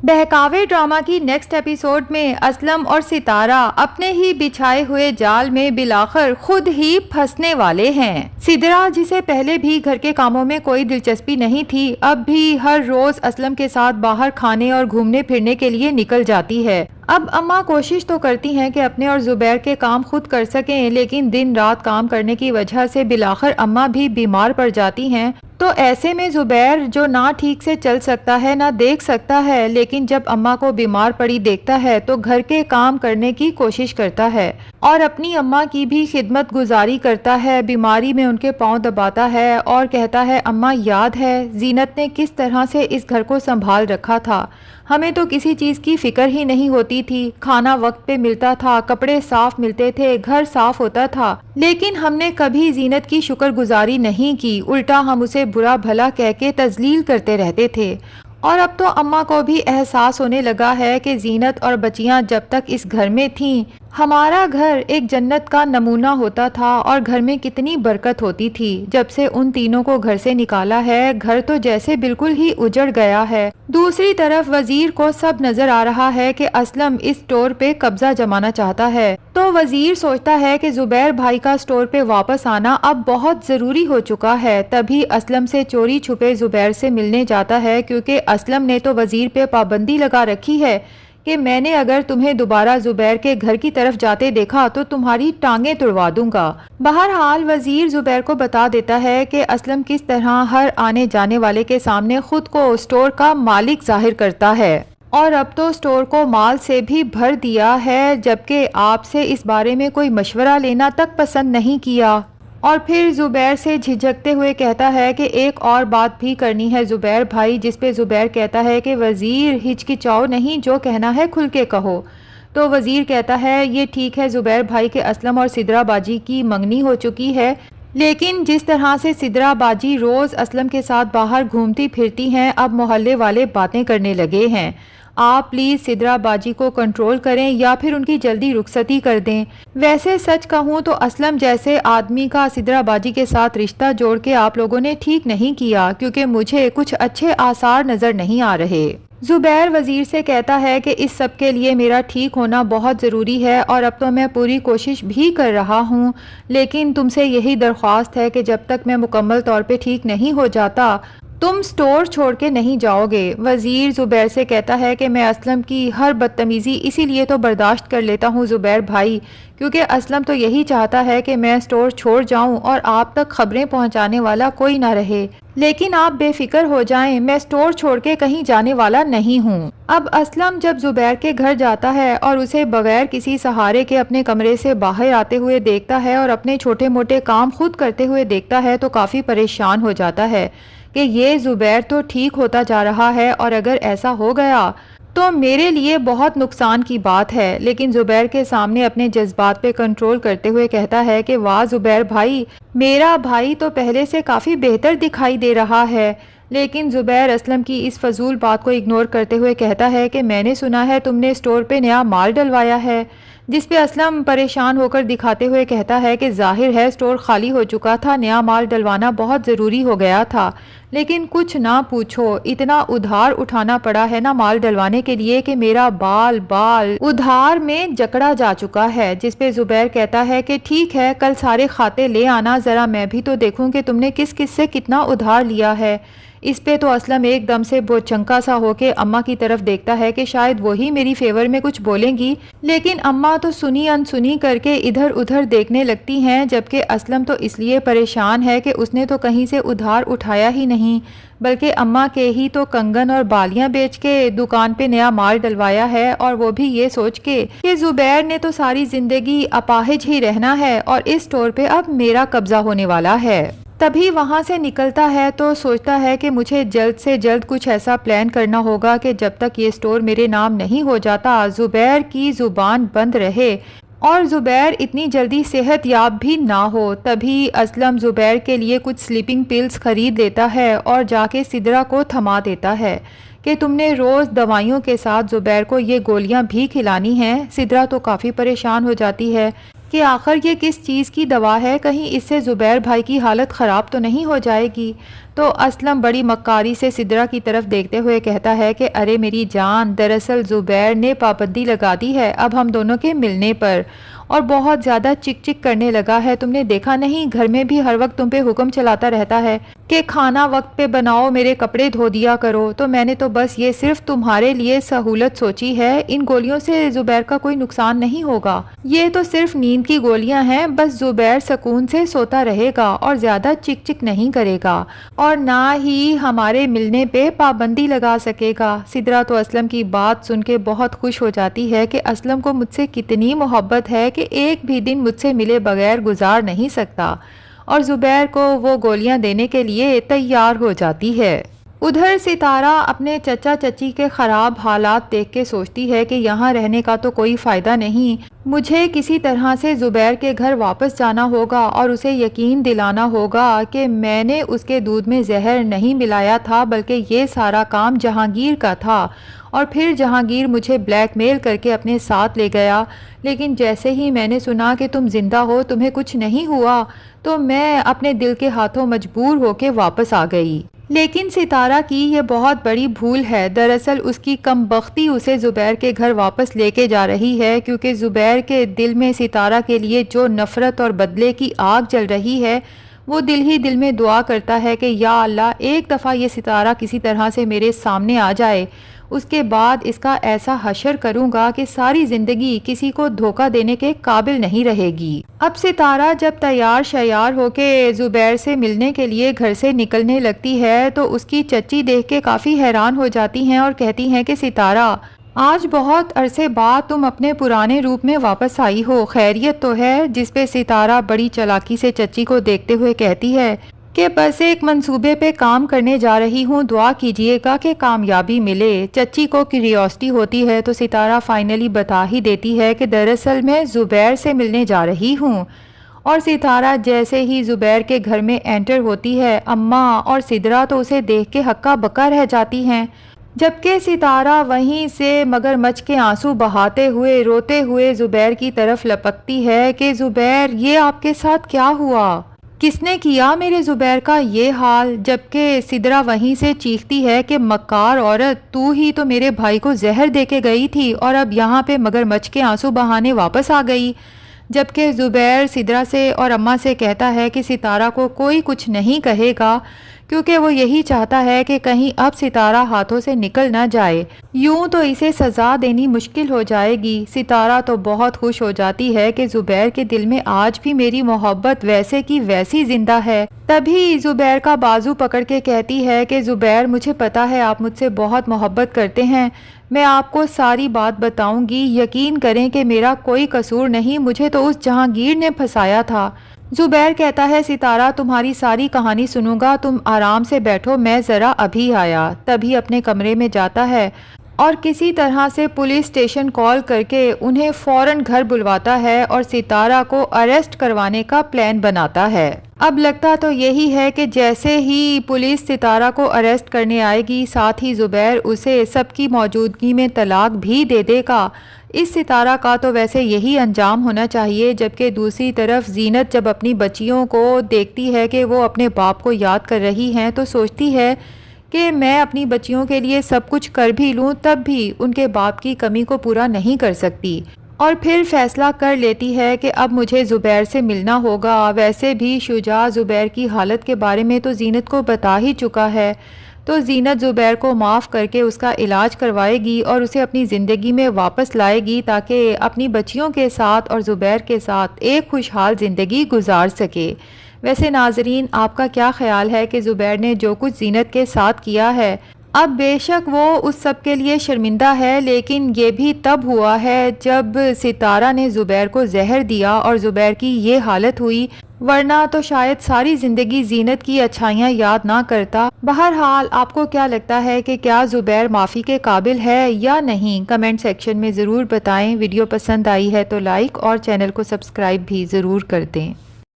بہکاوے drama کی next episode میں اسلم اور ستارہ اپنے ہی بچھائے ہوئے جال میں بالآخر خود ہی پھنسنے والے ہیں۔ سدرا، جسے پہلے بھی گھر کے کاموں میں کوئی دلچسپی نہیں تھی، اب بھی ہر روز اسلم کے ساتھ باہر کھانے اور گھومنے پھرنے کے لیے نکل جاتی ہے۔ اب اماں کوشش تو کرتی ہیں کہ اپنے اور زبیر کے کام خود کر سکیں، لیکن دن رات کام کرنے کی وجہ سے بالآخر اماں بھی بیمار پڑ جاتی ہیں۔ تو ایسے میں زبیر، جو نہ ٹھیک سے چل سکتا ہے نہ دیکھ سکتا ہے، لیکن جب اماں کو بیمار پڑی دیکھتا ہے تو گھر کے کام کرنے کی کوشش کرتا ہے اور اپنی اماں کی بھی خدمت گزاری کرتا ہے۔ بیماری میں ان کے پاؤں دباتا ہے اور کہتا ہے، اماں یاد ہے زینت نے کس طرح سے اس گھر کو سنبھال رکھا تھا؟ ہمیں تو کسی چیز کی فکر ہی نہیں ہوتی تھی، کھانا وقت پہ ملتا تھا، کپڑے صاف ملتے تھے، گھر صاف ہوتا تھا، لیکن ہم نے کبھی زینت کی شکر گزاری نہیں کی، الٹا ہم اسے برا بھلا کہہ کے تذلیل کرتے رہتے تھے۔ اور اب تو اماں کو بھی احساس ہونے لگا ہے کہ زینت اور بچیاں جب تک اس گھر میں تھیں، ہمارا گھر ایک جنت کا نمونہ ہوتا تھا اور گھر میں کتنی برکت ہوتی تھی۔ جب سے ان تینوں کو گھر سے نکالا ہے، گھر تو جیسے بالکل ہی اجڑ گیا ہے۔ دوسری طرف وزیر کو سب نظر آ رہا ہے کہ اسلم اس سٹور پہ قبضہ جمانا چاہتا ہے، تو وزیر سوچتا ہے کہ زبیر بھائی کا سٹور پہ واپس آنا اب بہت ضروری ہو چکا ہے۔ تبھی اسلم سے چوری چھپے زبیر سے ملنے جاتا ہے، کیونکہ اسلم نے تو وزیر پہ پابندی لگا رکھی ہے کہ میں نے اگر تمہیں دوبارہ زبیر کے گھر کی طرف جاتے دیکھا تو تمہاری ٹانگیں توڑوا دوں گا۔ بہرحال وزیر زبیر کو بتا دیتا ہے کہ اسلم کس طرح ہر آنے جانے والے کے سامنے خود کو سٹور کا مالک ظاہر کرتا ہے، اور اب تو سٹور کو مال سے بھی بھر دیا ہے، جبکہ آپ سے اس بارے میں کوئی مشورہ لینا تک پسند نہیں کیا۔ اور پھر زبیر سے جھجکتے ہوئے کہتا ہے کہ ایک اور بات بھی کرنی ہے زبیر بھائی، جس پہ زبیر کہتا ہے کہ وزیر ہچکچاؤ نہیں، جو کہنا ہے کھل کے کہو۔ تو وزیر کہتا ہے، یہ ٹھیک ہے زبیر بھائی کہ اسلم اور سدرا باجی کی منگنی ہو چکی ہے، لیکن جس طرح سے سدرا باجی روز اسلم کے ساتھ باہر گھومتی پھرتی ہیں، اب محلے والے باتیں کرنے لگے ہیں۔ آپ پلیز سدرا باجی کو کنٹرول کریں یا پھر ان کی جلدی رخصتی کر دیں۔ ویسے سچ کہوں تو اسلم جیسے آدمی کا سدرا باجی کے ساتھ رشتہ جوڑ کے آپ لوگوں نے ٹھیک نہیں کیا، کیونکہ مجھے کچھ اچھے آثار نظر نہیں آ رہے۔ زبیر وزیر سے کہتا ہے کہ اس سب کے لیے میرا ٹھیک ہونا بہت ضروری ہے، اور اب تو میں پوری کوشش بھی کر رہا ہوں، لیکن تم سے یہی درخواست ہے کہ جب تک میں مکمل طور پہ ٹھیک نہیں ہو جاتا تم سٹور چھوڑ کے نہیں جاؤ گے۔ وزیر زبیر سے کہتا ہے کہ میں اسلم کی ہر بدتمیزی اسی لیے تو برداشت کر لیتا ہوں زبیر بھائی، کیونکہ اسلم تو یہی چاہتا ہے کہ میں سٹور چھوڑ جاؤں اور آپ تک خبریں پہنچانے والا کوئی نہ رہے، لیکن آپ بے فکر ہو جائیں، میں سٹور چھوڑ کے کہیں جانے والا نہیں ہوں۔ اب اسلم جب زبیر کے گھر جاتا ہے اور اسے بغیر کسی سہارے کے اپنے کمرے سے باہر آتے ہوئے دیکھتا ہے اور اپنے چھوٹے موٹے کام خود کرتے ہوئے دیکھتا ہے، تو کافی پریشان ہو جاتا ہے کہ یہ زبیر تو ٹھیک ہوتا جا رہا ہے، اور اگر ایسا ہو گیا تو میرے لیے بہت نقصان کی بات ہے۔ لیکن زبیر کے سامنے اپنے جذبات پہ کنٹرول کرتے ہوئے کہتا ہے کہ واہ زبیر بھائی، میرا بھائی تو پہلے سے کافی بہتر دکھائی دے رہا ہے۔ لیکن زبیر اسلم کی اس فضول بات کو اگنور کرتے ہوئے کہتا ہے کہ میں نے سنا ہے تم نے سٹور پہ نیا مال ڈلوایا ہے، جس پہ اسلم پریشان ہو کر دکھاتے ہوئے کہتا ہے کہ ظاہر ہے سٹور خالی ہو چکا تھا، نیا مال ڈلوانا بہت ضروری ہو گیا تھا، لیکن کچھ نہ پوچھو، اتنا ادھار اٹھانا پڑا ہے نا مال ڈلوانے کے لیے کہ میرا بال ادھار میں جکڑا جا چکا ہے۔ جس پہ زبیر کہتا ہے کہ ٹھیک ہے، کل سارے کھاتے لے آنا، ذرا میں بھی تو دیکھوں کہ تم نے کس کس سے کتنا ادھار لیا ہے۔ اس پہ تو اسلم ایک دم سے بوچھنکا سا ہو کے اماں کی طرف دیکھتا ہے کہ شاید وہی میری فیور میں کچھ بولیں گی، لیکن اماں تو سنی انسنی کر کے ادھر ادھر دیکھنے لگتی ہیں، جبکہ اسلم تو اس لیے پریشان ہے کہ اس نے تو کہیں سے ادھار اٹھایا ہی نہیں، بلکہ اماں کے ہی تو کنگن اور بالیاں بیچ کے دکان پہ نیا مال ڈلوایا ہے، اور وہ بھی یہ سوچ کے کہ زبیر نے تو ساری زندگی اپاہج ہی رہنا ہے اور اس سٹور پہ اب میرا قبضہ ہونے والا ہے۔ تبھی وہاں سے نکلتا ہے تو سوچتا ہے کہ مجھے جلد سے جلد کچھ ایسا پلان کرنا ہوگا کہ جب تک یہ سٹور میرے نام نہیں ہو جاتا زبیر کی زبان بند رہے اور زبیر اتنی جلدی صحت یاب بھی نہ ہو۔ تبھی اسلم زبیر کے لیے کچھ سلیپنگ پلز خرید لیتا ہے اور جا کے سدرا کو تھما دیتا ہے کہ تم نے روز دوائیوں کے ساتھ زبیر کو یہ گولیاں بھی کھلانی ہیں۔ سدرا تو کافی پریشان ہو جاتی ہے کہ آخر یہ کس چیز کی دوا ہے، کہیں اس سے زبیر بھائی کی حالت خراب تو نہیں ہو جائے گی۔ تو اسلم بڑی مکاری سے سدرا کی طرف دیکھتے ہوئے کہتا ہے کہ ارے میری جان، دراصل زبیر نے پابندی لگا دی ہے اب ہم دونوں کے ملنے پر، اور بہت زیادہ چک چک کرنے لگا ہے۔ تم نے دیکھا نہیں گھر میں بھی ہر وقت تم پہ حکم چلاتا رہتا ہے کہ کھانا وقت پہ بناؤ، میرے کپڑے دھو دیا کرو، تو میں نے تو بس یہ صرف تمہارے لیے سہولت سوچی ہے۔ ان گولیوں سے زبیر کا کوئی نقصان نہیں ہوگا، یہ تو صرف نیند کی گولیاں ہیں، بس زبیر سکون سے سوتا رہے گا اور زیادہ چک چک نہیں کرے گا اور نہ ہی ہمارے ملنے پہ پابندی لگا سکے گا۔ سدرا تو اسلم کی بات سن کے بہت خوش ہو جاتی ہے کہ اسلم کو مجھ سے کتنی محبت ہے کہ ایک بھی دن مجھ سے ملے بغیر گزار نہیں سکتا، اور زبیر کو وہ گولیاں دینے کے لیے تیار ہو جاتی ہے۔ ادھر ستارہ اپنے چچا چچی کے خراب حالات دیکھ کے سوچتی ہے کہ یہاں رہنے کا تو کوئی فائدہ نہیں، مجھے کسی طرح سے زبیر کے گھر واپس جانا ہوگا اور اسے یقین دلانا ہوگا کہ میں نے اس کے دودھ میں زہر نہیں ملایا تھا، بلکہ یہ سارا کام جہانگیر کا تھا، اور پھر جہانگیر مجھے بلیک میل کر کے اپنے ساتھ لے گیا، لیکن جیسے ہی میں نے سنا کہ تم زندہ ہو، تمہیں کچھ نہیں ہوا، تو میں اپنے دل کے ہاتھوں مجبور ہو کے واپس آ گئی۔ لیکن ستارہ کی یہ بہت بڑی بھول ہے، دراصل اس کی کم بختی اسے زبیر کے گھر واپس لے کے جا رہی ہے، کیونکہ زبیر کے دل میں ستارہ کے لیے جو نفرت اور بدلے کی آگ جل رہی ہے، وہ دل ہی دل میں دعا کرتا ہے کہ یا اللہ ایک دفعہ یہ ستارہ کسی طرح سے میرے سامنے آ جائے، اس کے بعد اس کا ایسا حشر کروں گا کہ ساری زندگی کسی کو دھوکہ دینے کے قابل نہیں رہے گی۔ اب ستارہ جب تیار شیار ہو کے زبیر سے ملنے کے لیے گھر سے نکلنے لگتی ہے تو اس کی چچی دیکھ کے کافی حیران ہو جاتی ہیں اور کہتی ہیں کہ ستارہ، آج بہت عرصے بعد تم اپنے پرانے روپ میں واپس آئی ہو، خیریت تو ہے؟ جس پہ ستارہ بڑی چالاکی سے چچی کو دیکھتے ہوئے کہتی ہے کہ بس ایک منصوبے پہ کام کرنے جا رہی ہوں، دعا کیجئے گا کہ کامیابی ملے۔ چچی کو کیوریوسٹی ہوتی ہے تو ستارہ فائنلی بتا ہی دیتی ہے کہ دراصل میں زبیر سے ملنے جا رہی ہوں، اور ستارہ جیسے ہی زبیر کے گھر میں انٹر ہوتی ہے، اماں اور سدرا تو اسے دیکھ کے ہکا بکا رہ جاتی ہیں، جبکہ ستارہ وہیں سے مگر مچھ کے آنسو بہاتے ہوئے روتے ہوئے زبیر کی طرف لپکتی ہے کہ زبیر یہ آپ کے ساتھ کیا ہوا؟ کس نے کیا میرے زبیر کا یہ حال؟ جبکہ سدرا وہیں سے چیختی ہے کہ مکار عورت، تو ہی تو میرے بھائی کو زہر دے کے گئی تھی اور اب یہاں پہ مگر مچھ کے آنسو بہانے واپس آ گئی۔ جبکہ زبیر سدرا سے اور اماں سے کہتا ہے کہ ستارہ کو کوئی کچھ نہیں کہے گا، کیونکہ وہ یہی چاہتا ہے کہ کہیں اب ستارہ ہاتھوں سے نکل نہ جائے، یوں تو اسے سزا دینی مشکل ہو جائے گی۔ ستارہ تو بہت خوش ہو جاتی ہے کہ زبیر کے دل میں آج بھی میری محبت ویسے کی ویسی زندہ ہے۔ تبھی زبیر کا بازو پکڑ کے کہتی ہے کہ زبیر، مجھے پتا ہے آپ مجھ سے بہت محبت کرتے ہیں، میں آپ کو ساری بات بتاؤں گی، یقین کریں کہ میرا کوئی قصور نہیں، مجھے تو اس جہانگیر نے پھنسایا تھا۔ زبیر کہتا ہے ستارہ، تمہاری ساری کہانی سنوں گا، تم آرام سے بیٹھو، میں ذرا ابھی آیا۔ تبھی اپنے کمرے میں جاتا ہے اور کسی طرح سے پولیس اسٹیشن کال کر کے انہیں فوراً گھر بلواتا ہے اور ستارہ کو اریسٹ کروانے کا پلان بناتا ہے۔ اب لگتا تو یہی ہے کہ جیسے ہی پولیس ستارہ کو اریسٹ کرنے آئے گی، ساتھ ہی زبیر اسے سب کی موجودگی میں طلاق بھی دے دے گا۔ اس ستارہ کا تو ویسے یہی انجام ہونا چاہیے، جبکہ دوسری طرف زینت جب اپنی بچیوں کو دیکھتی ہے کہ وہ اپنے باپ کو یاد کر رہی ہیں تو سوچتی ہے کہ میں اپنی بچیوں کے لیے سب کچھ کر بھی لوں تب بھی ان کے باپ کی کمی کو پورا نہیں کر سکتی، اور پھر فیصلہ کر لیتی ہے کہ اب مجھے زبیر سے ملنا ہوگا۔ ویسے بھی شجاع زبیر کی حالت کے بارے میں تو زینت کو بتا ہی چکا ہے، تو زینت زبیر کو معاف کر کے اس کا علاج کروائے گی اور اسے اپنی زندگی میں واپس لائے گی تاکہ اپنی بچیوں کے ساتھ اور زبیر کے ساتھ ایک خوشحال زندگی گزار سکے۔ ویسے ناظرین، آپ کا کیا خیال ہے کہ زبیر نے جو کچھ زینت کے ساتھ کیا ہے، اب بے شک وہ اس سب کے لیے شرمندہ ہے، لیکن یہ بھی تب ہوا ہے جب ستارہ نے زبیر کو زہر دیا اور زبیر کی یہ حالت ہوئی، ورنہ تو شاید ساری زندگی زینت کی اچھائیاں یاد نہ کرتا۔ بہرحال آپ کو کیا لگتا ہے کہ کیا زبیر معافی کے قابل ہے یا نہیں؟ کمنٹ سیکشن میں ضرور بتائیں۔ ویڈیو پسند آئی ہے تو لائک اور چینل کو سبسکرائب بھی ضرور کر دیں۔